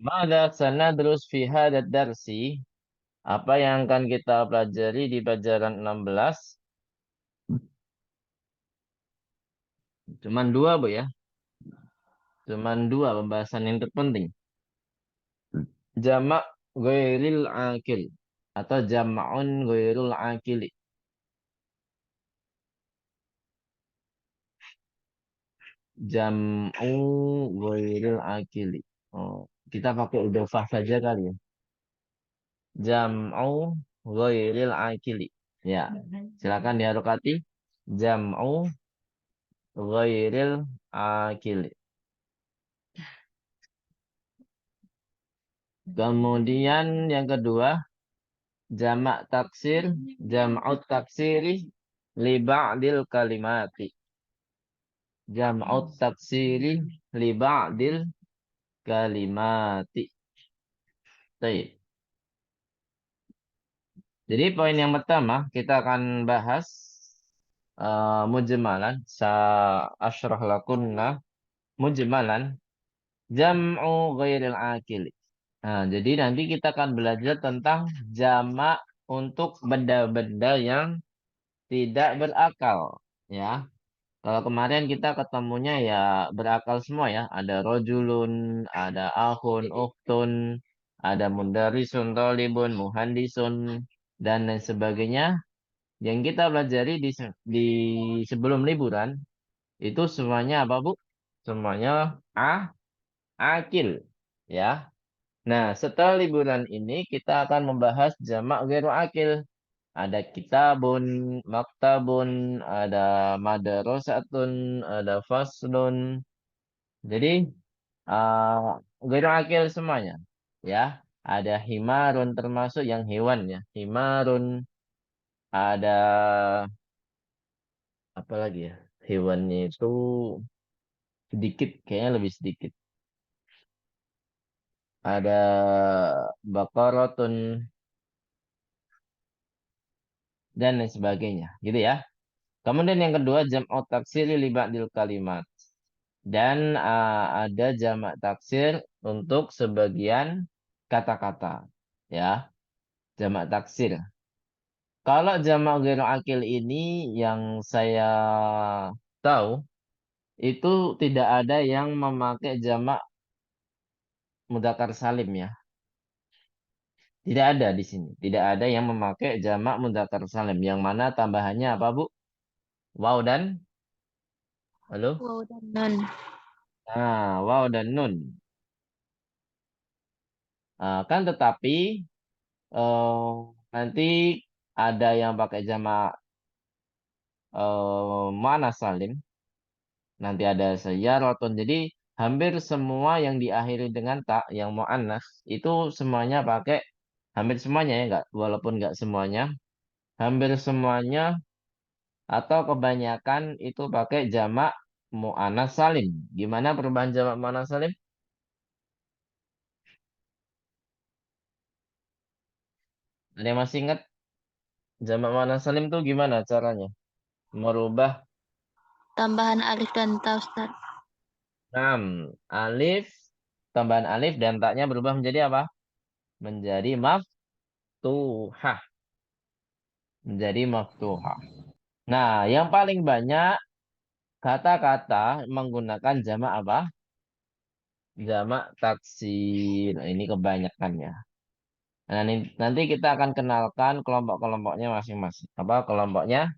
Mada sanadrus fi hadad darsi? Apa yang akan kita pelajari di pelajaran 16? Cuman dua, Bu ya. Cuman dua pembahasan yang terpenting. Jamak ghairil akil atau jama'un ghairul akili. Jam'u ghairil akili. Oh, kita pakai idhofah saja kali ya. Jam'u ghairil akili. Ya, silakan diharokati. Jam'u ghairil akili. Kemudian yang kedua, jamak taksir, jam'ut taksiri li ba'dil kalimati. Jam'ut taksiri li ba'dil kalimati. Baik. Jadi poin yang pertama kita akan bahas mujmalan sa asyrah lakunna mujmalan jam'u ghairil akil. Nah, jadi nanti kita akan belajar tentang jamak untuk benda-benda yang tidak berakal, ya. Kalau kemarin kita ketemunya ya berakal semua ya. Ada rojulun, ada ahun, uktun, ada mundarisun, tolibun, muhandisun, dan lain sebagainya. Yang kita pelajari di sebelum liburan, itu semuanya apa, Bu? Semuanya akil. Ya. Nah, setelah liburan ini kita akan membahas jamak ghairu akil. Ada kitabun, maktabun, ada madrasatun, ada faslun. Jadi ghairu akil semuanya. Ya, ada himarun termasuk yang hewan ya. Himarun, ada apa lagi ya? Hewannya itu sedikit, kayaknya lebih sedikit. Ada bakaratun dan lain sebagainya, gitu ya. Kemudian yang kedua jam'u taksiri li ba'dil kalimat. Dan ada jamak taksir untuk sebagian kata-kata. Ya, jamak taksir. Kalau jamak ghairu akil ini yang saya tahu itu tidak ada yang memakai jamak mudzakkar salim ya. Tidak ada di sini. Tidak ada yang memakai jamak mudzakkar salim. Yang mana tambahannya apa, Bu? Waw dan halo? Wow dan non. Nah, waw dan nun. Kan tetapi nanti ada yang pakai jamak mana salim. Nanti ada sayyaratun. Jadi hampir semua yang diakhiri dengan tak yang mu'annas itu semuanya pakai hampir semuanya ya enggak walaupun enggak semuanya hampir semuanya atau kebanyakan itu pakai jamak mu'annas salim. Gimana perubahan jamak mu'annas salim? Ada yang masih ingat jamak mu'annas salim itu gimana caranya? Merubah Tambahan alif dan ta, Ustaz. 6 alif tambahan alif dan taknya berubah menjadi apa? Menjadi maftuhah. Menjadi maftuhah. Nah, yang paling banyak kata-kata menggunakan jamak apa? Jamak taksir. Nah, ini kebanyakannya. Nah, nanti kita akan kenalkan kelompok-kelompoknya masing-masing. Apa kelompoknya?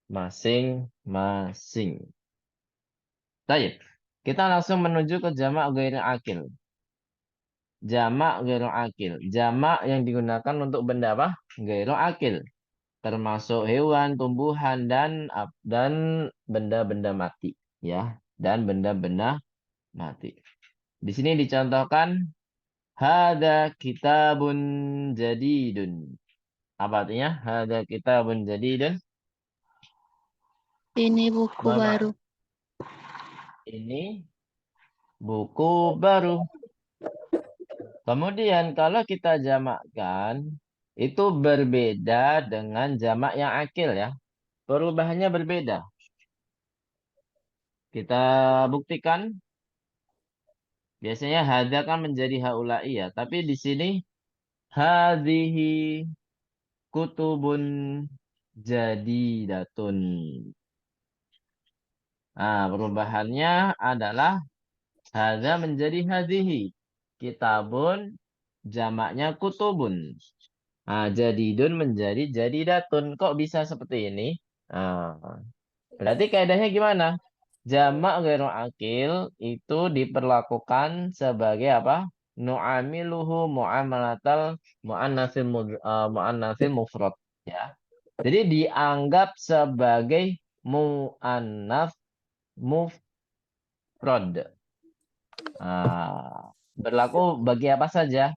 Masing-masing. Baik. Kita langsung menuju ke jamak ghairi akil. Jamak ghairu akil. Jamak yang digunakan untuk benda apa? Ghairu akil. Termasuk hewan, tumbuhan, dan benda-benda mati. Ya, dan benda-benda mati. Di sini dicontohkan hada kitabun jadidun. Apa artinya? Hada kitabun jadidun. Ini buku baru. Bapak, ini buku baru. Kemudian kalau kita jamakkan itu berbeda dengan jamak yang akil ya. Perubahannya berbeda. Kita buktikan. Biasanya hadza kan menjadi haula'i ya, tapi di sini hadhihi kutubun jadidatun. Nah, perubahannya adalah hadza menjadi hadhihi. Kitabun jamaknya kutubun. Nah, jadidun menjadi jadidatun. Kok bisa seperti ini? Nah, berarti kaidahnya gimana? Jamak ghairu akil itu diperlakukan sebagai apa? Nu'amiluhu mu'amalatal mu'annatsil mufrad ya. Jadi dianggap sebagai mu'annats mufrad. Berlaku bagi apa saja?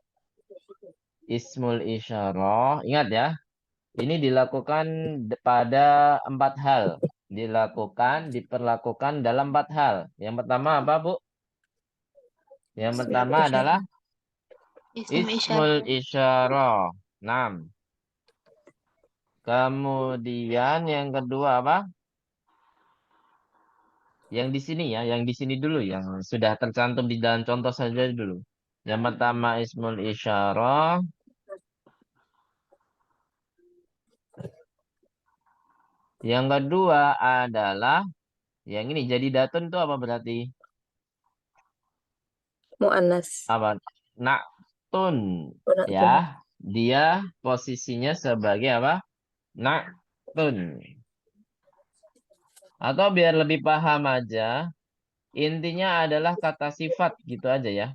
Ismul isyarah. Ingat ya, ini dilakukan pada 4 hal. Diperlakukan dalam 4 hal. Yang pertama apa, Bu? Yang pertama adalah Ism ismul isyarah. isyarah. 6. Kemudian yang kedua apa? Yang di sini ya, yang di sini dulu, yang sudah tercantum di dalam contoh saja dulu. Yang pertama ismul isyarah. Yang kedua adalah yang ini jadi datun itu apa berarti? Mu'annas. Apa? Naktun Mu'annas. ya. Dia posisinya sebagai apa? Naktun. Atau biar lebih paham aja, intinya adalah kata sifat gitu aja ya.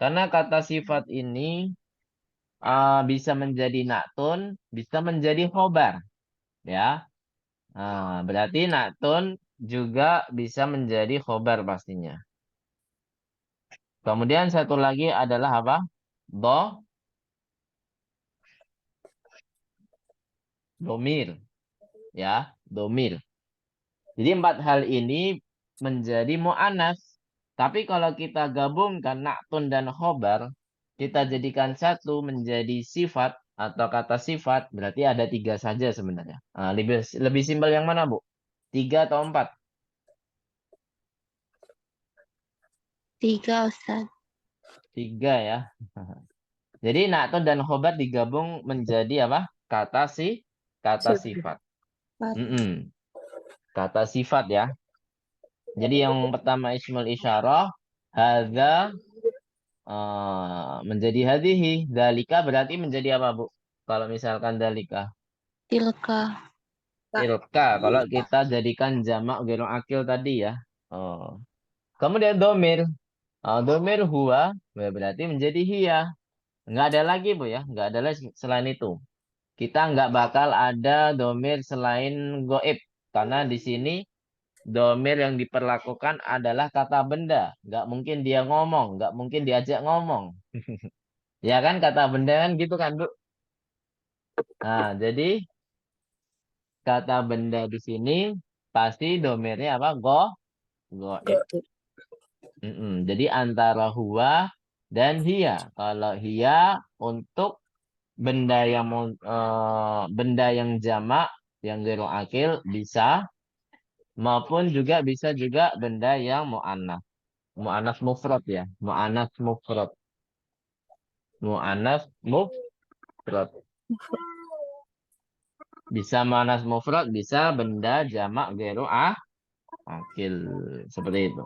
Karena kata sifat ini bisa menjadi naktun, bisa menjadi khobar ya. Berarti naktun juga bisa menjadi khobar pastinya. Kemudian satu lagi adalah apa? Domir. Ya, domir. Jadi 4 hal ini menjadi mu'annas. Tapi kalau kita gabungkan naktun dan khobar, kita jadikan satu menjadi sifat atau kata sifat, berarti ada 3 saja sebenarnya. Lebih simpel yang mana, Bu? 3 atau 4? 3, Ustaz. 3 ya. Jadi naktun dan khobar digabung menjadi apa? Kata sifat. Kata sifat ya. Jadi yang pertama ismul isyarah, hadza menjadi hadhihi, dalika berarti menjadi apa, Bu? Kalau misalkan dalika, Tilka. tilka. Kalau kita jadikan jamak ghairu akil tadi ya. Oh. Kemudian domir, domir huwa berarti menjadi hiya. Nggak ada lagi, Bu ya, nggak ada lagi selain itu. Kita nggak bakal ada domir selain goib karena di sini domir yang diperlakukan adalah kata benda. Nggak mungkin dia ngomong, nggak mungkin diajak ngomong. Ya kan kata benda kan gitu kan, Bu? Nah, jadi kata benda di sini pasti domirnya apa? Goib. Jadi antara huwa dan hiya. Kalau hiya untuk benda yang jamak yang ghairu akil bisa, maupun juga bisa juga benda yang mu'annas. Mu'annas mufrad ya. Mu'annas mufrad. Mu'annas mufrad. Bisa mu'annas mufrad, bisa benda jamak ghairu akil. Seperti itu.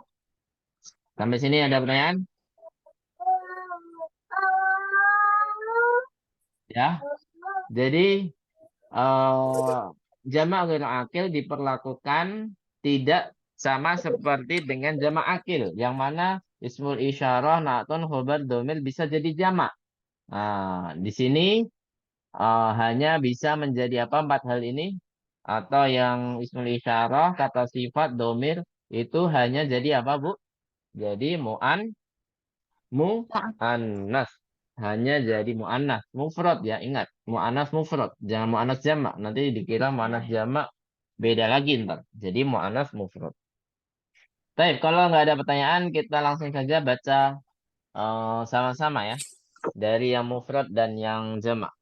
Sampai sini ada pertanyaan? Ya. Jadi jamak ghairu akil diperlakukan tidak sama seperti dengan jamak akil. Yang mana ismul isyarah, naktun, khobar, domir bisa jadi jamak. Nah, di sini hanya bisa menjadi apa 4 hal ini? Atau yang ismul isyarah, kata sifat, domir itu hanya jadi apa, Bu? Jadi mu'annas. Hanya jadi mu'annas. Mufrad ya, ingat. Mu'annas mufrad. Jangan mu'annas jamak. Nanti dikira mu'annas jamak beda lagi ntar. Jadi mu'annas mufrad. Baik, kalau nggak ada pertanyaan, kita langsung saja baca sama-sama ya. Dari yang mufrad dan yang jamak.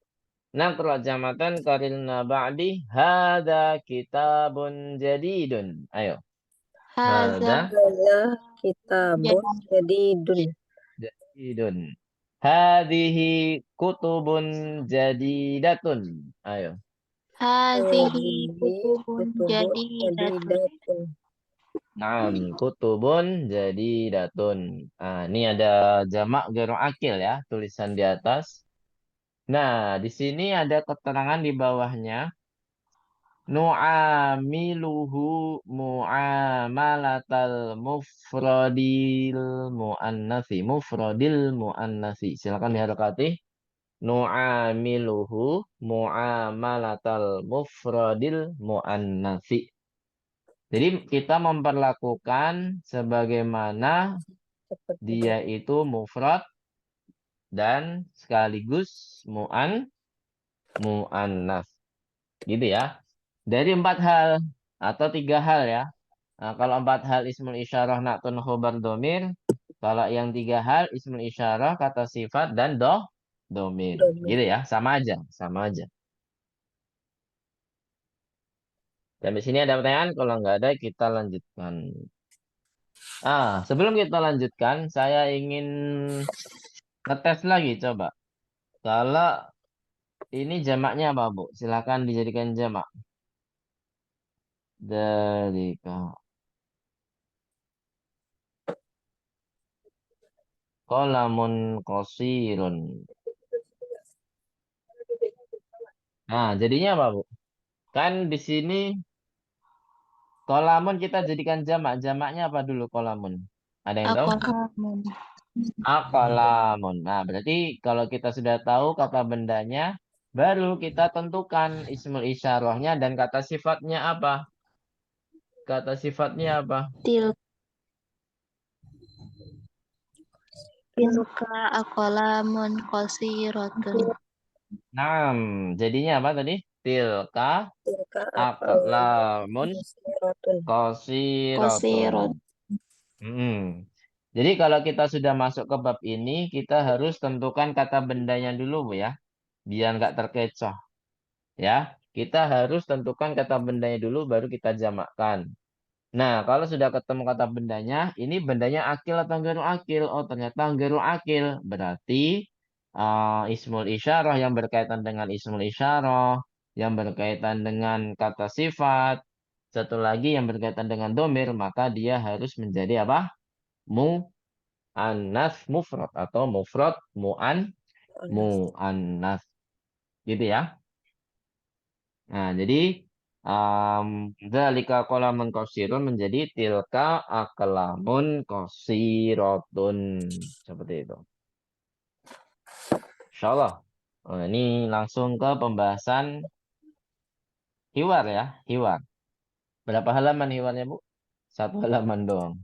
Naqra jamatan qarilna ba'di hadza kitabun jadidun. Ayo. Hadza Hadza Hadza kitabun jadidun. jadidun. Hadhihi kutubun jadidatun. Ayo. Hadhihi Hadhihi kutubun kutubun jadidatun. jadidatun. Naam, kutubun jadidatun. Nah, ini ada jamak ghairu akil ya, tulisan di atas. Nah, di sini ada keterangan di bawahnya. Nu'amiluhu mu'amalatal mufradil mu'annasi. Silakan diharokati. Nu'amiluhu mu'amalatal mufradil mu'annasi. Jadi kita memperlakukan sebagaimana Seperti dia itu mufrad dan sekaligus mu'annas. Gitu ya. Dari 4 hal atau 3 hal ya. Nah, kalau 4 hal ismul isyarah na'tun khobar domir. Kalau yang 3 hal ismul isyarah kata sifat dan domir. domir. Gitu ya. Sama aja. Sama aja. Dan di sini ada pertanyaan. Kalau nggak ada kita lanjutkan. Sebelum kita lanjutkan, saya ingin ngetes lagi coba. Kalau ini jamaknya apa, Bu? Silakan dijadikan jamak. Dari kolamun kosirun. Nah, jadinya apa, Bu? Kan di sini kolamun kita jadikan jamak. Jamaknya apa dulu kolamun? Ada yang tahu? Aqlamun. Kolamun. Nah, berarti kalau kita sudah tahu kata bendanya, baru kita tentukan ismul isyarahnya dan kata sifatnya apa? Kata sifatnya apa? Til tilka aqlamun qasiratun. Nah, jadinya apa tadi? Tilka Tilka aqlamun aqlamun qasiratun. Qasirat. Jadi kalau kita sudah masuk ke bab ini, kita harus tentukan kata bendanya dulu, Bu ya. Biar nggak terkecoh. Ya, kita harus tentukan kata bendanya dulu, baru kita jamakkan. Nah, kalau sudah ketemu kata bendanya, ini bendanya akil atau gharu akil? Oh, ternyata gharu akil. Berarti ismul isyarah yang berkaitan dengan ismul isyarah, yang berkaitan dengan kata sifat, satu lagi yang berkaitan dengan domir, maka dia harus menjadi apa? Mu'annas mufrad atau mufrad mu'annas. Gitu ya. Nah, jadi dzalika qalamun qasirun menjadi tilka aqlamun qasiratun. Seperti itu. Insyaallah. Ini langsung ke pembahasan hiwar ya, hiwar. Berapa halaman hiwarnya, Bu? 1 halaman doang.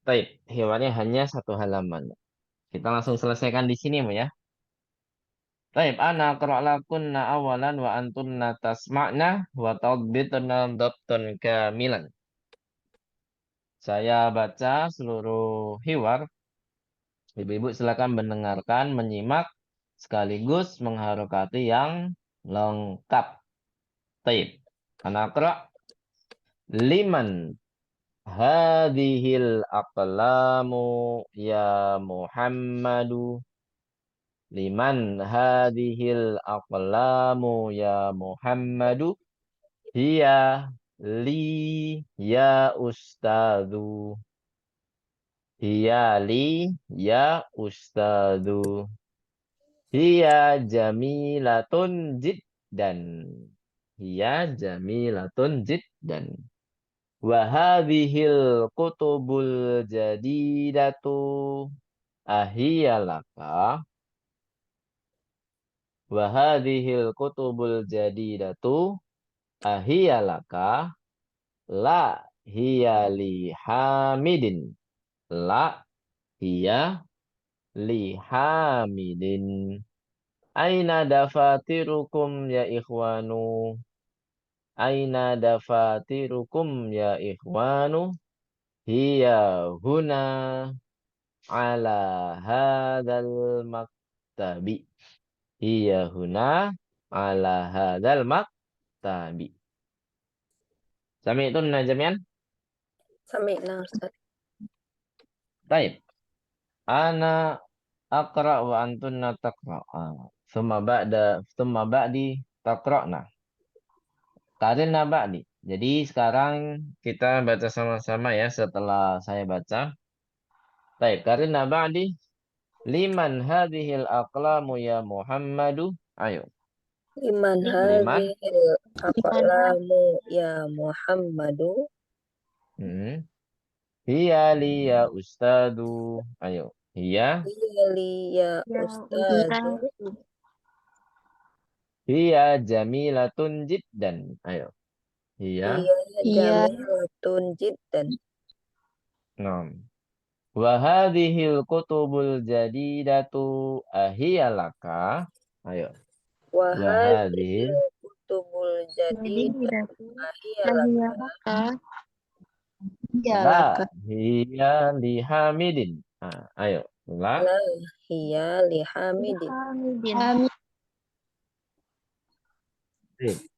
Baik, hiwarnya hanya 1 halaman. Kita langsung selesaikan di sini, Bu ya. Baik, ana aqra' lakunna awalan wa antunna tasma'na wa tadbitna dhabtan kamilan. Saya baca seluruh hiwar. Ibu-ibu silakan mendengarkan, menyimak, sekaligus mengharokati yang lengkap. Taib. Anakra liman hadhil aqlamu ya Muhammadu. Liman hadhil aqlamu ya Muhammadu. Hiya li ya ustadzu. Hiya li ya ustadzu. Hiya jamilatun jiddan. Hiya jamilatun jiddan. Wa hadhil kutubul jadidatu ahiyalaka. Wa hadhil kutubul jadidatu ahiyalaka. La hiya li hamidin. La hiya li hamidin. Aina dafatirukum ya ikhwanu. Aina dafatirukum ya ikhwanu. Hiya huna ala hadal maktabi. Hiya huna ala hadal maktabi. Sami'tun jami'an? Sami'na Ustaz. Baik. Ana aqra wa antunna taqra. Thumma ba'di taqra'na. Karina ba'di. Jadi sekarang kita baca sama-sama ya setelah saya baca. Baik, karina ba'di. Liman hadhil aqlamu ya Muhammadu. Ayo. Liman Liman. hadhil aqlamu ya Muhammadu. Hmm. Hiya li ya ustadu. Ayo. Hiya. Iya li ya Ya ustadu. Ustaz. Hiya jamilatun jiddan. Ayo. Hiya. Iya Iya. jamilatun jiddan. Nom. Wa hadhil kutubul jadidatu ahiyalaka. Ayo. Wa Wahadhil hadhil. kutubul Jadi jadidah itu ahiyalah. iya La. laka. Hiya li hamidin. Ayo. La. La hiya li hamidin. Amin.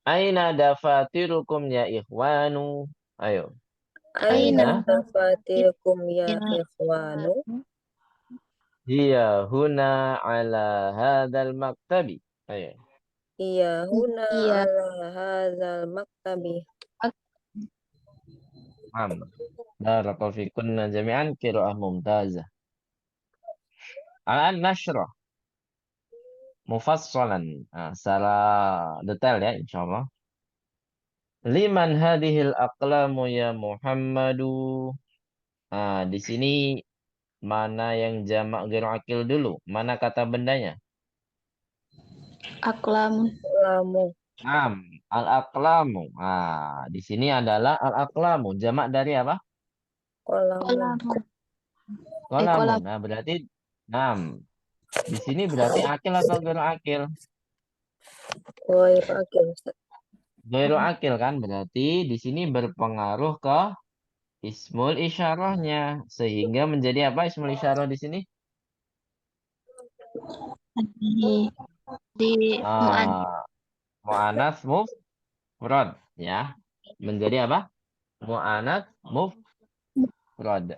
Aina dafatirukum ya ikhwanu. Ayo. Aina Aina. dafatirukum ya ikhwanu. Hiya huna ala hadzal maktabi. Ayo. Iya huna Iya. ala hadzal maktabi. Barakallahu fikunna jami'an qiraah mumtazah. Al-an nashrah mufassalan. Secara detail ya insyaallah. Liman hadhil aqlamu ya Muhammadu. Di sini mana yang jamak ghairu akil dulu? Mana kata bendanya? Aklam. Lamu. Naam, al-aqlamu. Di sini adalah al-aqlamu. Jamak dari apa? Kolamun. Qalamun. Kolam. Berarti naam. Di sini berarti akil atau ghairu akil? Ghair akil. Ghairu akil kan? Berarti di sini berpengaruh ke ismul isyarahnya. Sehingga menjadi apa ismul isyarah di sini? Di mu'an. Mu'anats mufrad. Ya. Menjadi apa? Mu'anats mufrad.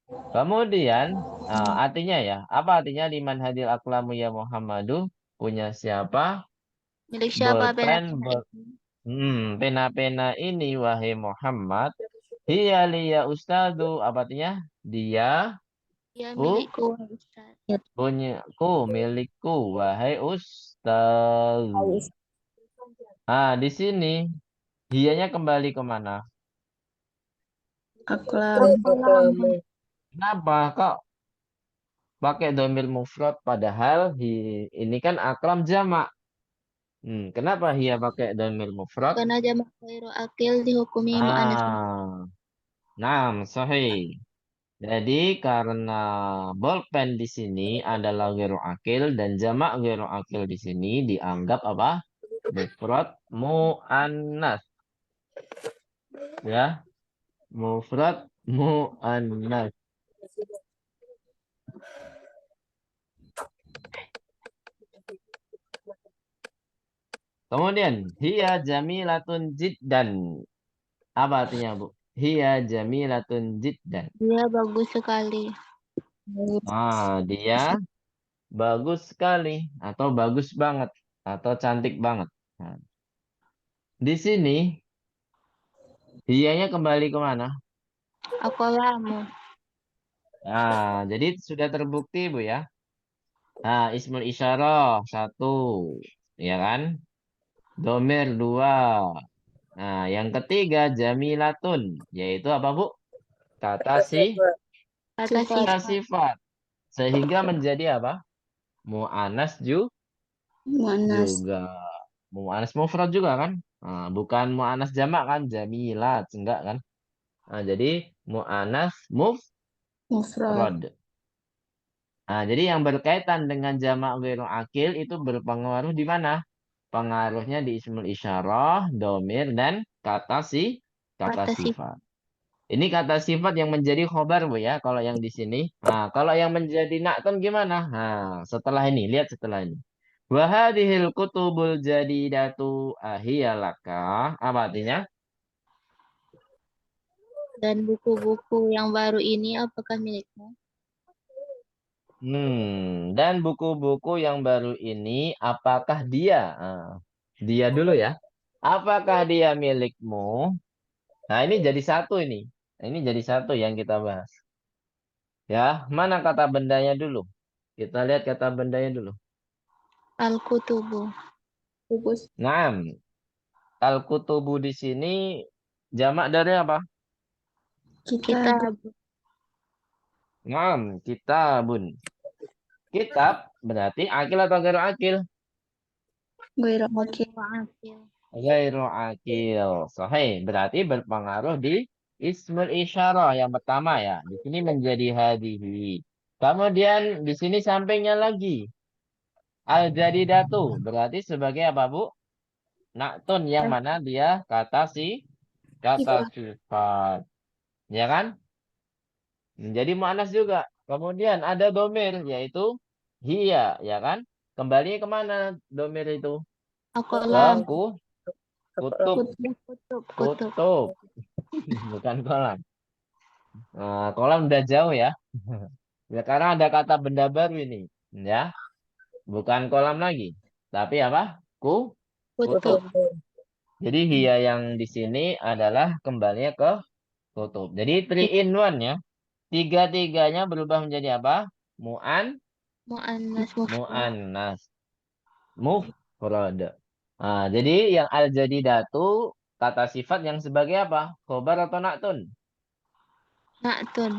Kemudian artinya ya, apa artinya liman hadil aklamu ya Muhammadu? Punya siapa? Milik siapa Bolpen pena? pena-pena ini wahai Muhammad. Hiya liya ustadu. Apa artinya? Dia Ya ku milikku Ustaz. punyaku milikku wahai ustaz. Di sini hiyanya kembali kemana? Aklam. Aklamu. Kenapa kok pakai domir mufrad padahal ini kan aklam jamak. Kenapa hiya pakai domir mufrad? Karena jamak ghairu akil dihukumi mu'annas. Naam, sahih. Jadi karena bolpen di sini adalah ghairu akil dan jamak ghairu akil di sini dianggap apa? Mufrad muannas. Ya, mufrad muannas. Kemudian hiya jamilatun jiddan. Apa artinya, Bu? Hiya jamilatun jiddan. Dia bagus sekali. Dia bagus sekali atau bagus banget atau cantik banget. Di sini hiyanya kembali kemana? Akolamu. Jadi sudah terbukti Bu ya. Ismul isyarah 1, ya kan? Domir 2. Yang ketiga jamilatun, yaitu apa Bu? Kata Kata kata sifat. sifat. Sehingga menjadi apa? Mu'anas Mu'annas. juga. Mu'anas mufrad juga kan? Bukan mu'anas jamak kan? Jamilat, enggak kan? Jadi mu'anas Mufrad. mufrad. Jadi yang berkaitan dengan jamak ghairu akil itu berpengaruh di mana? Pengaruhnya di ismul isyarah, domir, dan kata Kata sifat. sifat. Ini kata sifat yang menjadi khobar Bu ya, kalau yang di sini. Kalau yang menjadi na'ton gimana? Setelah ini, lihat setelah ini. Wa hadhil kutubul jadidatu ahiyalaka. Apa artinya? Dan buku-buku yang baru ini apakah milikmu? Dan buku-buku yang baru ini, apakah dia? Dia dulu ya. Apakah dia milikmu? Nah, ini jadi satu ini. Ini jadi satu yang kita bahas. Ya, mana kata bendanya dulu? Kita lihat kata bendanya dulu. Al-kutubu. Buku. Naam, al-kutubu di sini jamak dari apa? Kitab. Naam, kitabun. Kitab berarti akil atau gairu akil? Ghairu akil. Gairu akil. Sahih, berarti berpengaruh di ismul isyarah yang pertama ya. Di sini menjadi hadihi. Kemudian di sini sampingnya lagi al-jadidatu berarti sebagai apa, Bu? Naktun yang mana dia kata Sifat. sifat. Ya kan? Menjadi mu'annas juga. Kemudian ada domir yaitu hiya, ya kan? Kembali kemana domir itu? Ke Al-qalam. kutub, Kutub. kutub, bukan kolam. Nah, kolam udah jauh ya. Sekarang ada kata benda baru ini, ya. Bukan kolam lagi, tapi apa? Kutub. Kutub. Jadi hiya yang di sini adalah kembalinya ke kutub. Jadi 3 in 1 ya. Tiga-tiganya berubah menjadi apa? Mu'annas mufrad. Mu'annas. Mufrad. Nah, jadi yang al-jadidatu kata sifat yang sebagai apa? Khobar atau naktun? Na'tun.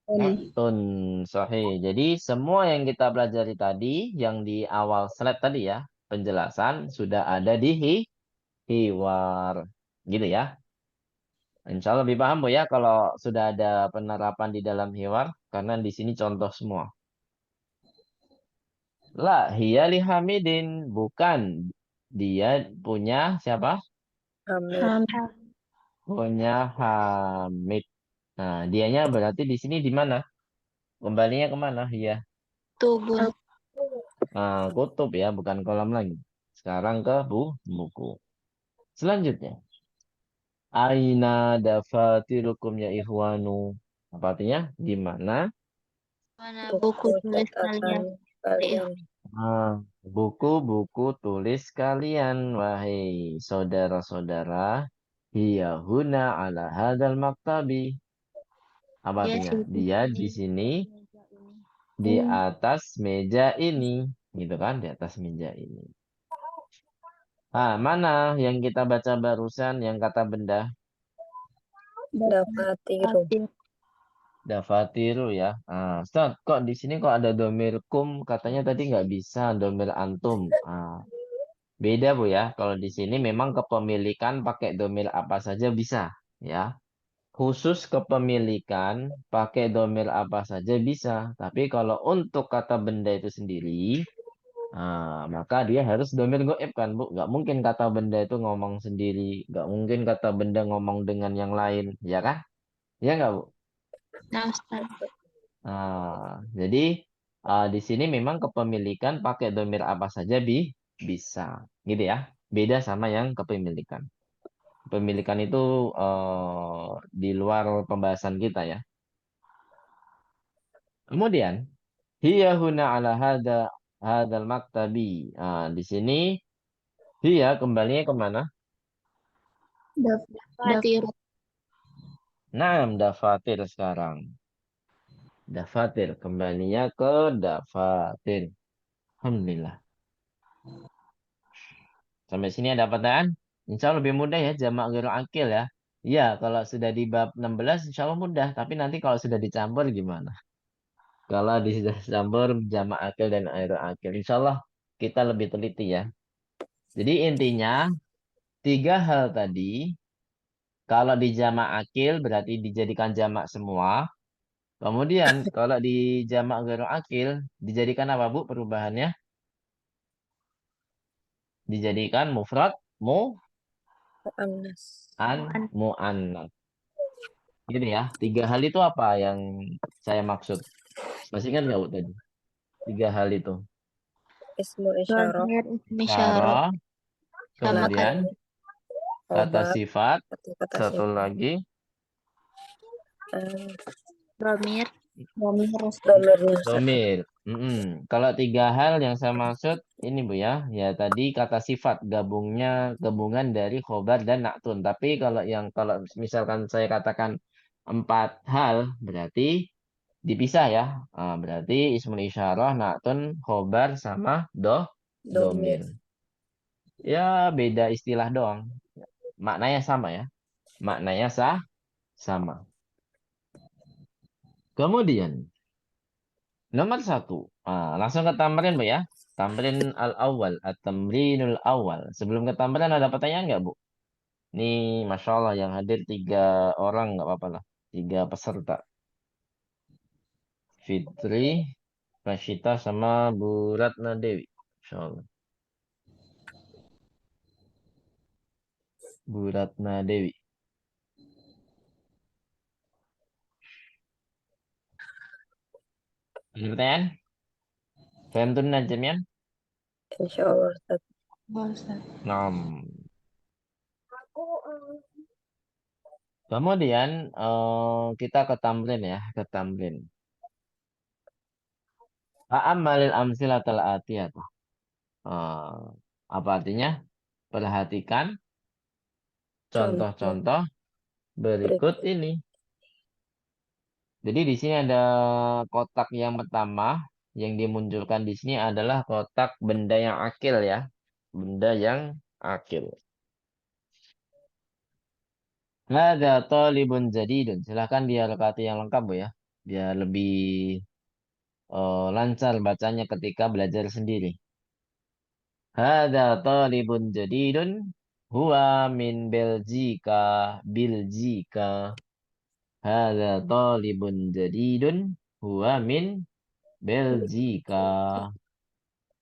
Naktun. Sahih. Jadi semua yang kita pelajari tadi, yang di awal slide tadi ya, penjelasan sudah ada di hiwar. Gitu ya. Insya Allah lebih paham Bu ya kalau sudah ada penerapan di dalam hiwar. Karena di sini contoh semua. La hiya li Hamidin. Bukan. Dia punya siapa? Hamid. Punya Hamid. Nah, dianya berarti di sini di mana? Kembalinya kemana? Iya. Tubun. Nah, kutub ya, bukan kolam lagi. Sekarang ke buku. Selanjutnya. Aina dafatirukum ya ikhwanu. Apa artinya? Di mana? Mana buku Buku tulis catatan kalian? kalian. Buku-buku tulis kalian, wahai saudara-saudara. Hiya huna ala hadal maktabi. Apa Ya, artinya? sih. Dia di sini di atas meja ini, gitu kan? Di atas meja ini. Mana yang kita baca barusan yang kata benda? Dafatiru. Dafatiru ya. Ustaz, kok di sini kok ada domir kum? Katanya tadi nggak bisa domir antum. Beda Bu ya. Kalau di sini memang kepemilikan pakai domir apa saja bisa ya. Khusus kepemilikan pakai domir apa saja bisa. Tapi kalau untuk kata benda itu sendiri, maka dia harus domir goib kan Bu. Nggak mungkin kata benda itu ngomong sendiri. Nggak mungkin kata benda ngomong dengan yang lain. Ya kan? Ya nggak Bu? Nah, Ustaz. Jadi di sini memang kepemilikan pakai domir apa saja bisa. Gitu ya. Beda sama yang kepemilikan. Kepemilikan itu di luar pembahasan kita ya. Kemudian, hiya huna ala hadal maktabi. Di sini hiya kembalinya kemana? Dafatir. Nah, dafatir sekarang. Dafatir kembalinya ke dafatir. Alhamdulillah. Sampai sini ada pertanyaan? Insya Allah lebih mudah ya jamak ghairu akil ya. Iya, kalau sudah di bab 16 insya Allah mudah. Tapi nanti kalau sudah dicampur gimana? Kalau dicampur jamak akil dan ghairu akil. Insya Allah kita lebih teliti ya. Jadi intinya 3 hal tadi. Kalau di jamak akil berarti dijadikan jamak semua. Kemudian kalau di jamak ghairu akil dijadikan apa Bu perubahannya? Dijadikan mufrad Mu'annas. mu'annas. Gini ya, 3 hal itu apa yang saya maksud? Masih ingat nggak Bu tadi? 3 hal itu. Ismul isyarah. Misyarah. Cara, Sama kemudian kata Khobar. sifat, Kata satu sifat. lagi eh, Domir. Domirnya Ustaz. Domir. Kalau tiga hal yang saya maksud ini Bu ya, ya tadi kata sifat gabungan dari khobar dan naktun. Tapi kalau misalkan saya katakan empat hal berarti dipisah ya. Berarti ismul isyarah, naktun, khobar sama domir. Domir. Ya beda istilah doang. Maknanya sama ya. Maknanya sama. Kemudian nomor satu. Langsung ke tamrin, Bu ya. Tamrin al-awwal. At-tamrinul awal. Sebelum ke tamrin ada pertanyaan nggak, Bu? Ini Masya Allah yang hadir tiga orang, nggak apa-apa lah. Tiga peserta. Fitri, Rashita, sama Bu Ratna Dewi. Masya Allah. Bu Ratna Dewi. Ada pertanyaan? Fahimtun najamian? Insya Allah Ustaz. Nam. Kemudian kita ke tamrin ya. Ke tamrin. Fa'amalil amsilatal atiyah. Eh, apa artinya? Perhatikan Contoh contoh-contoh berikut berikut. ini. Jadi di sini ada kotak yang pertama yang dimunculkan di sini adalah kotak benda yang akil ya. Benda yang akil. Ada talibun jadidun. Silahkan diharokati yang lengkap Bu ya. Biar lebih lancar bacanya ketika belajar sendiri. Ada talibun jadidun. Huwa min Belgika. Biljika. Hada talibun jadidun huwa min Belgika.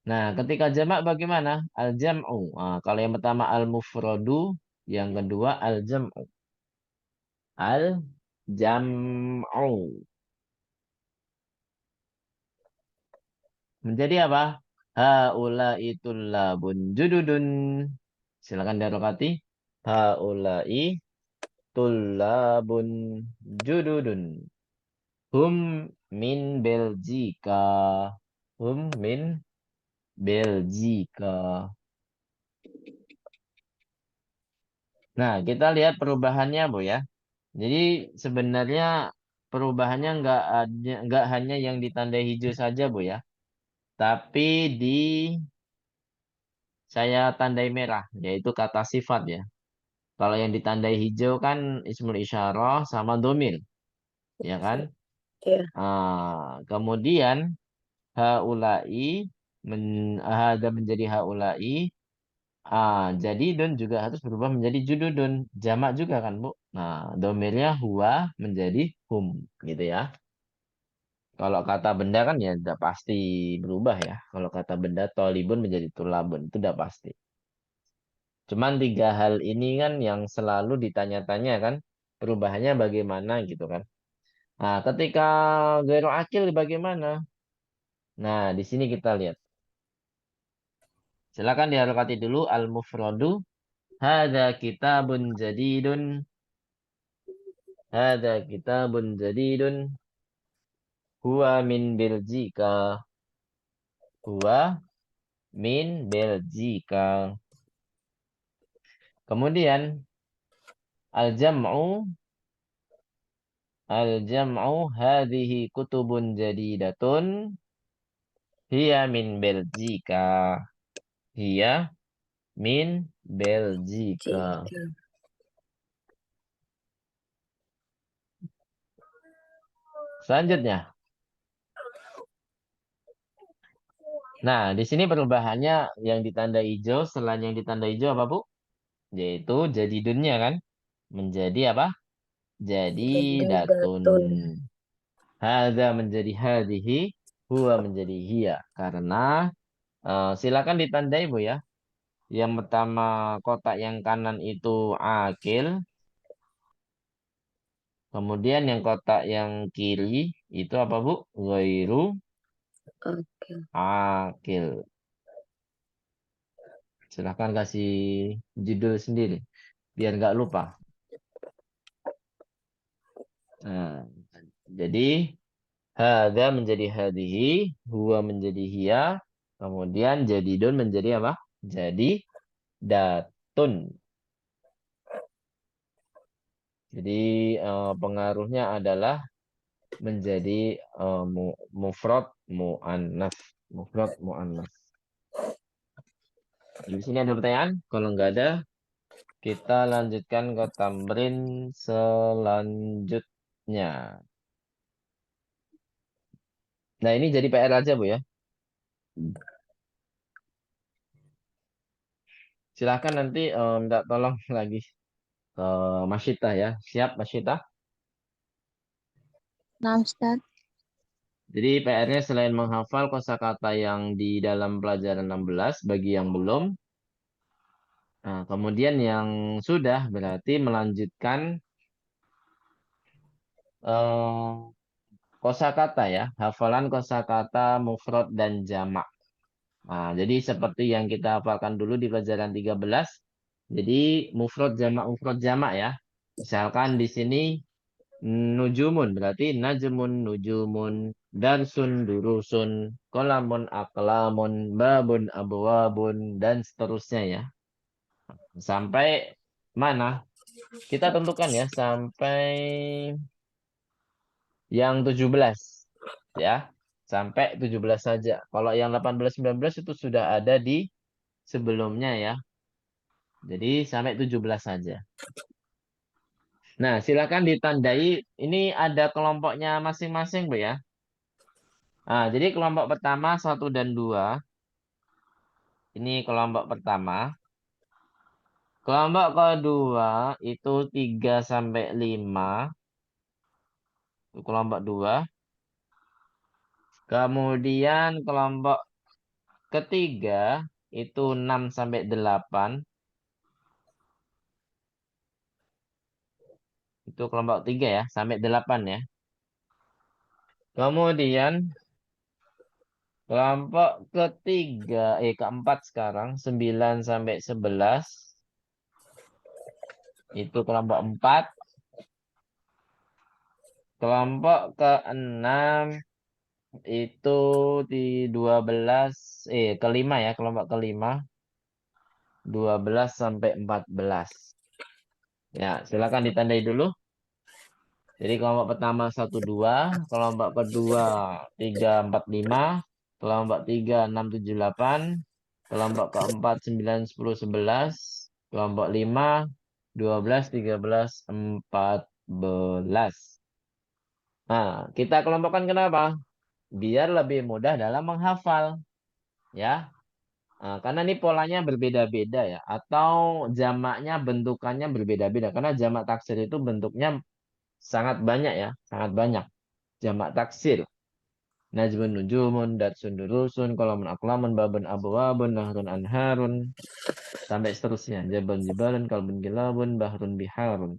Nah, ketika jamak bagaimana? Al-jam'u. Kalau yang pertama al-mufradu, yang kedua al-jam'u. Al-jam'u. Menjadi apa? Haula'i tullabun jududun. Silakan diharokati. Haula'i tullabun jududun. Hum min Belgika. Hum min Belgika. Nah, kita lihat perubahannya, Bu ya. Jadi sebenarnya perubahannya nggak hanya yang ditandai hijau saja, Bu ya. Tapi di saya tandai merah, yaitu kata sifat ya. Kalau yang ditandai hijau kan ismul isyarah sama domir, ya kan? Ya. Kemudian haulai ada menjadi haulai. Jadi don juga harus berubah menjadi jududun. Jamak juga kan, Bu? Nah, domirnya huwa menjadi hum, gitu ya. Kalau kata benda kan ya udah pasti berubah ya. Kalau kata benda tolibun menjadi tulabun, itu udah pasti. Cuman tiga hal ini kan yang selalu ditanya-tanya kan, perubahannya bagaimana gitu kan. Nah, ketika gairu akil bagaimana? Nah, di sini kita lihat. Silakan diharokati dulu al-mufradu. Hada kitabun jadidun. Hada kitabun jadidun. Huwa min Belgika. Huwa min Belgika. Kemudian al-jam'u. Al-jam'u hadhihi kutubun jadidatun. Hiya min Belgika. Hiya min Belgika. Jika. Selanjutnya. Nah, di sini perubahannya yang ditanda hijau, selain yang ditanda hijau apa, Bu? Yaitu jadi dunia kan? Menjadi apa? Jadi datun. Jadidatun. Hadza menjadi hadihi, huwa menjadi hiya. Karena silakan ditandai, Bu ya. Yang pertama kotak yang kanan itu akil. Kemudian yang kotak yang kiri itu apa, Bu? Ghairu Oke. akil. Silahkan kasih judul sendiri biar nggak lupa. Nah, jadi Hada menjadi hadihi, huwa menjadi hiya, kemudian jadidun menjadi apa? Jadi datun. Jadi pengaruhnya adalah menjadi mufrad muannas. Mufrad muannas. Di sini ada pertanyaan? Kalau nggak ada, kita lanjutkan ke tamrin selanjutnya. Nah, ini jadi PR aja, Bu ya. Silahkan nanti minta tolong lagi ke Masyita ya. Siap, Masyita? Nah, Ustaz. Jadi PR-nya selain menghafal kosakata yang di dalam pelajaran 16 bagi yang belum, nah, kemudian yang sudah berarti melanjutkan eh, kosakata ya, hafalan kosakata mufrad dan jamak. Nah, jadi seperti yang kita hafalkan dulu di pelajaran 13. Jadi mufrad jamak ya. Misalkan di sini nujumun berarti najmun nujumun, darsun durusun, kolamun aklamun, babun abwabun dan seterusnya ya. Sampai mana? Kita tentukan ya sampai yang 17 ya. Sampai 17 saja. Kalau yang 18 19 itu sudah ada di sebelumnya ya. Jadi sampai 17 saja. Nah, silakan ditandai. Ini ada kelompoknya masing-masing, Bu ya. Nah, jadi kelompok pertama 1 dan 2. Ini kelompok pertama. Kelompok kedua itu 3 sampai 5. Itu kelompok 2. Kemudian kelompok ketiga itu 6 sampai 8. Itu kelompok 3 ya, sampai 8 ya. Kemudian kelompok keempat sekarang 9 sampai 11. Itu kelompok 4. Kelompok keenam itu di 12 kelima ya, kelompok kelima 12 sampai 14. Ya, silakan ditandai dulu. Jadi kelompok pertama 1 2, kelompok kedua 3 4 5, kelompok 3 6 7 8, kelompok keempat 9 10 11, kelompok 5 12 13 14. Nah, kita kelompokkan kenapa? Biar lebih mudah dalam menghafal, ya. Nah, karena ini polanya berbeda-beda ya, atau jamaknya bentukannya berbeda-beda. Karena jamak taksir itu bentuknya sangat banyak ya, sangat banyak. Jamak taksir. Najmun nujumun, datsun durusun, kolamun aklamun, babun abwabun, nahrun anharun, sampai seterusnya. Jabal jibalun, kalbun gilabun, bahrun biharun.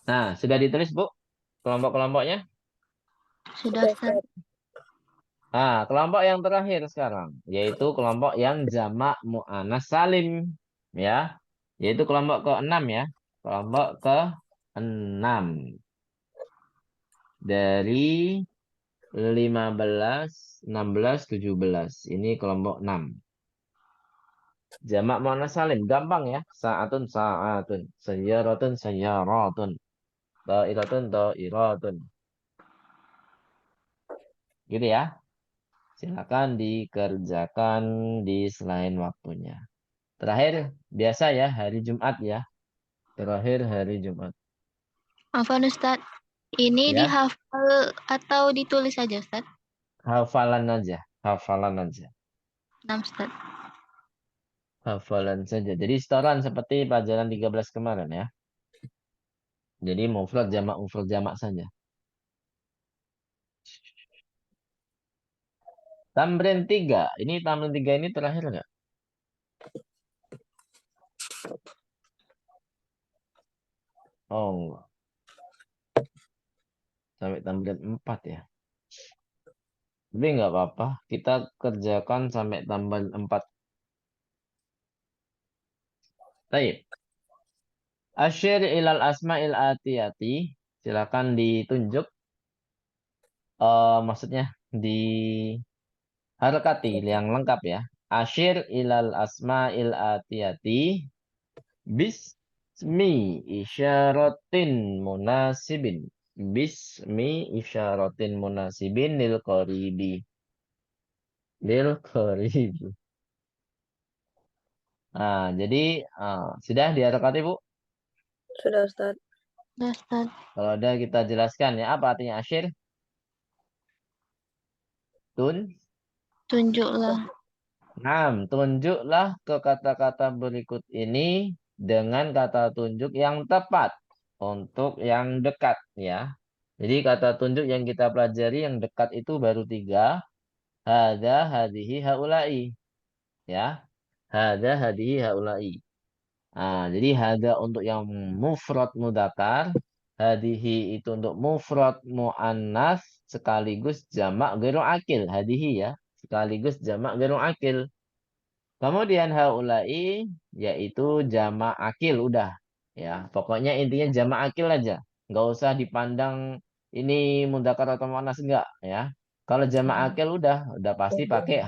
Nah, sudah ditulis, Bu, kelompok-kelompoknya? Sudah, Ustaz. Nah, kelompok yang terakhir sekarang, yaitu kelompok yang jamak mu'annas salim, ya, yaitu kelompok ke-6 ya, kelompok ke-6 dari 15, 16, 17. Ini kelompok 6. Jamak mu'annas salim, gampang ya, sa'atun sa'atun, sayyaratun sayyaratun, ta'iratun ta'iratun. Gitu ya. Silakan dikerjakan di selain waktunya. Terakhir, biasa ya, hari Jumat ya. Terakhir hari Jumat. Afwan, Ustaz. Ini Ya, dihafal atau ditulis saja, Ustaz? hafalan aja. Hafalan aja. Nah, Ustaz. Hafalan saja. Jadi setoran seperti pelajaran 13 kemarin ya. Jadi mufrad jamak saja. Tamrin 3. Ini tamrin 3 ini terakhir nggak? Oh, enggak. Sampai tamrin 4 ya. Tapi nggak apa-apa. Kita kerjakan sampai tamrin 4. Baik. Asyir ilal asma'il atiyati. Silakan ditunjuk maksudnya di harakati yang lengkap ya. Asyir ilal asma'il atiyati bismi isyaratin munasibin. Bismi isyaratin munasibin lil qaribi. Lil qaribi. Nah, jadi sudah di harakati, Bu? Sudah, Ustaz. Sudah, Ustaz. Kalau ada kita jelaskan ya, apa artinya asyir? Tunjuklah. Nah, tunjuklah ke kata-kata berikut ini dengan kata tunjuk yang tepat untuk yang dekat ya. Jadi kata tunjuk yang kita pelajari yang dekat itu baru 3. Hada, hadihi, haulai. Ya. Hada, hadihi, haulai. Nah, jadi hada untuk yang mufrad mudakar. Hadihi itu untuk mufrad muannas sekaligus jamak ghairu akil. Hadihi ya. Sekaligus jamak ghairu akil. Kemudian haulai yaitu jamak akil udah. Ya, pokoknya intinya jamak akil aja. Nggak usah dipandang ini mudzakkar atau muannats enggak ya. Kalau jamak akil udah pasti pakai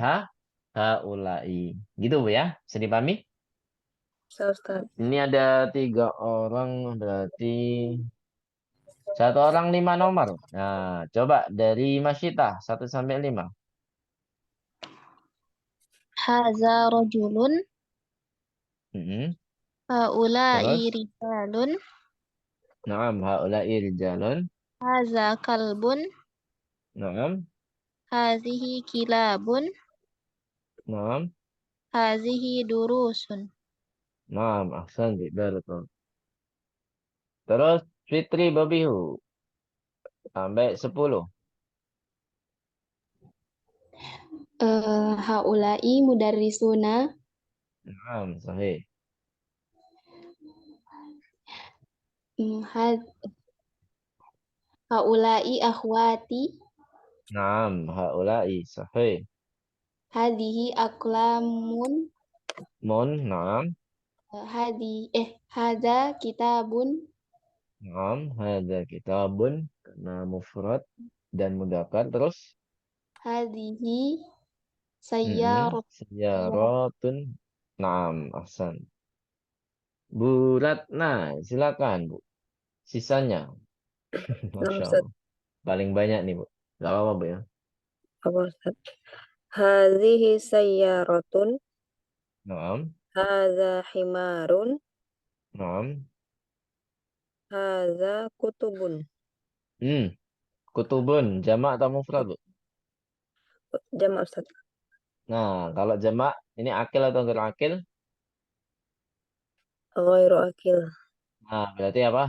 haulai. Gitu Bu ya. Bisa dipahami? Bisa, Ustaz. Ini ada 3 orang berarti 1 orang 5 nomor. Nah, coba dari Masyita 1 sampai 5. Haza rajulun. Mm-mm. Haulai Terus, rijalun. na'am haulai rijalun. Haza kalbun. Na'am. Hazihi kilabun. Na'am. Hazihi durusun. Naam, ahsan, barakallahu. Terus Fitri Babihu sampai 10. Haulai mudarrisuna. Naam, sahih. Haulai akhwati. Naam, haulai sahih. Hadihi aklamun. Naam. Hada kitabun. Naam, hadza kitabun karena mufrad dan mudzakkar terus Hadihi sayyaratun. sayyaratun. Naam, ahsan. Bu Ratna, silakan Bu. Sisanya. Nah, Masya Ustaz. Allah. Paling banyak nih Bu. Gak apa-apa Bu ya. Apa, Ustaz? Hadhihi sayyaratun. Naam. Hadza himarun. Naam. Hadza kutubun. Kutubun, jamak atau mufrad, Bu? Jamak, Ustaz. Nah, kalau jamak ini akil atau enggak akil? Ghairu akil. Nah, berarti apa?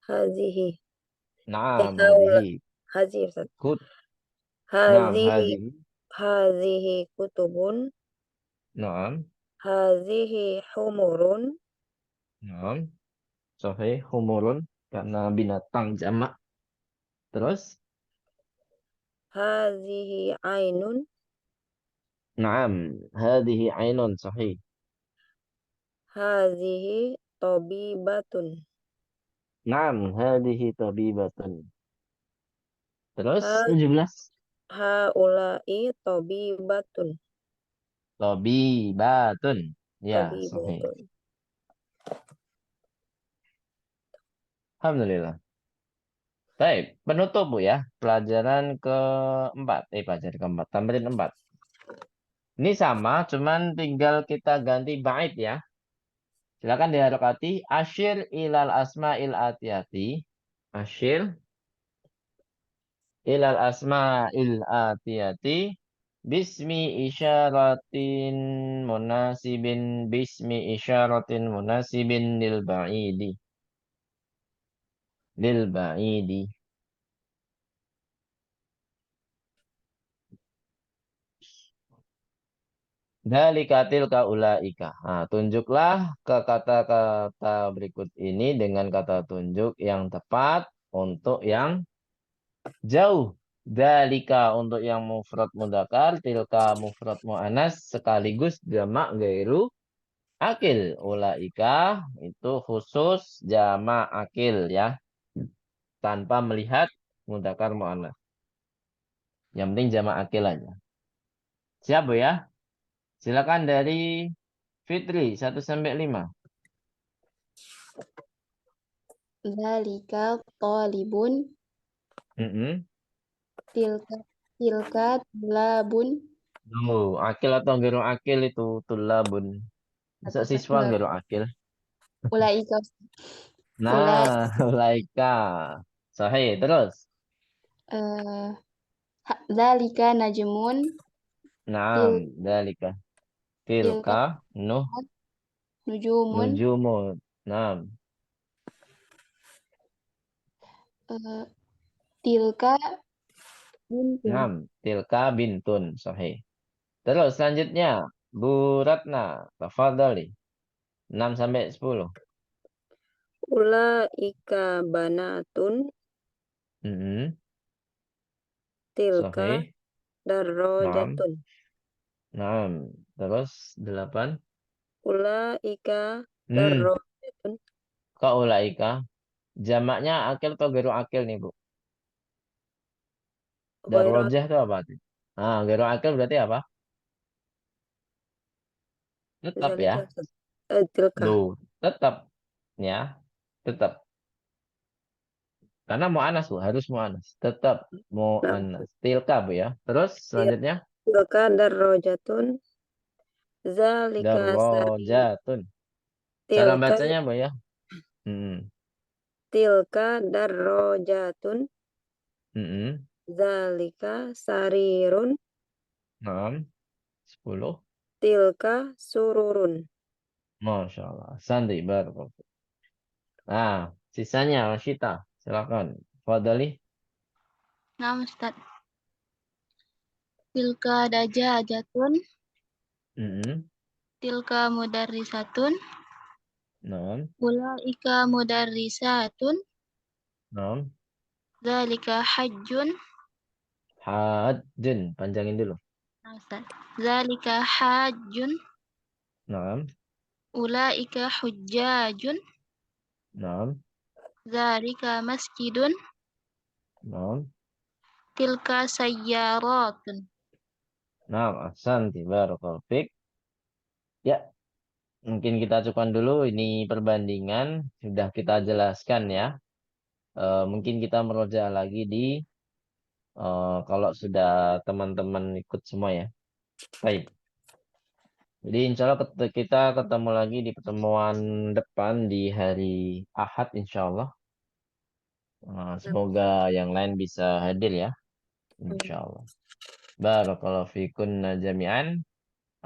Hadhihi. Naam, Haula. hadhihi. Hadhihi, Ustaz. Naam, Hadhihi. hadhihi. Hadhihi kutubun. Naam, Hadhihi humurun. naam. Sahih, humurun karena binatang jamak. Terus, Hadhihi ainun. naam, hadhihi ainun sahih. Hadhihi tabibatun. Naam, hadhihi tabibatun. Terus Ha 17. haula'i tabibatun. Tabibatun. Ya, sahih. Tabibatun. Alhamdulillah. Baik, penutup Bu ya. Pelajaran keempat. Pelajaran keempat. Tamrin 4. Ini sama, cuman tinggal kita ganti bait ya. Silakan diharokati. Asyir ilal asma'il atiyati. Asyir ilal asma'il atiyati. Bismi isyaratin munasibin. Bismi isyaratin munasibin lil ba'idi. Lil ba'idi. Dalikatil kaulaika. Nah, tunjuklah ke kata-kata berikut ini dengan kata tunjuk yang tepat untuk yang jauh. Dalika untuk yang mufrad mudzakkar, tilka mufrad muannas sekaligus jamak gairu akil. Ulaika itu khusus jamak akil ya, tanpa melihat mudzakkar muannas. Yang penting jamak akil aja. Siap Bu ya? Silakan dari Fitri 1 sampai 5. Zalika talibun. Mm-mm. Tilka tulabun. Oh, akil atau gero akil itu tulabun. Masa siswa gero akil? Ulaika Nah, laika. Sahih. Terus. eh zalika najmun. Naam, dalika. Tilka Tilka, nuh, nujumun. nujumun. Naam, eh, tilka bintun. naam. Tilka bintun. Sahih. Terus selanjutnya. Bu Ratna. Tafadhali. 6 sampai 10. Ulaika banatun. Mm-mm. Tilka Sahih. Naam. darrojatun. Naam. Terus 8. Ulaika Hmm. darrojatun. Kok ulaika? Jamaknya akil atau gero akil nih, Bu? Ghairu Darwajah itu apa? Ah, gero akil berarti apa? Tetap ya. zalika. Tilka. Loh, tetap ya. Tetap. Karena mau anas Bu, harus mau anas. Tetap mau Nah, anas. Tilka Bu ya. Terus selanjutnya tilka darrojatun. Zalika sari. darwajatun. Cara Tilka bacanya Bu ya. Hmm. tilka darrojatun. Hmm. Zalika sarirun. 6, 10. Tilka sururun. Masya Allah. Sandi baru. Nah, sisanya Rashita. Silakan. Fadali. Nah, Ustaz. Tilka dajajatun. Hmm. Tilka mudarrisatun. 6, Ulaika mudarrisatun. 6. Zalika hajjun. Hajjun. Panjangin dulu. Nah, Ustaz. Zalika hajjun. 6, Ulaika hujjajun. 6, Zalika masjidun. 6. Tilka sayyaratun. Nah, ahsanti barakallahu fik. Ya, mungkin kita cukupkan dulu ini perbandingan sudah kita jelaskan ya. Mungkin kita meroja lagi di kalau sudah teman-teman ikut semua ya. Baik. Jadi insya Allah kita ketemu lagi di pertemuan depan di hari Ahad insya Allah. Semoga yang lain bisa hadir ya. Insya Allah. Barakallahu fikunna jami'an.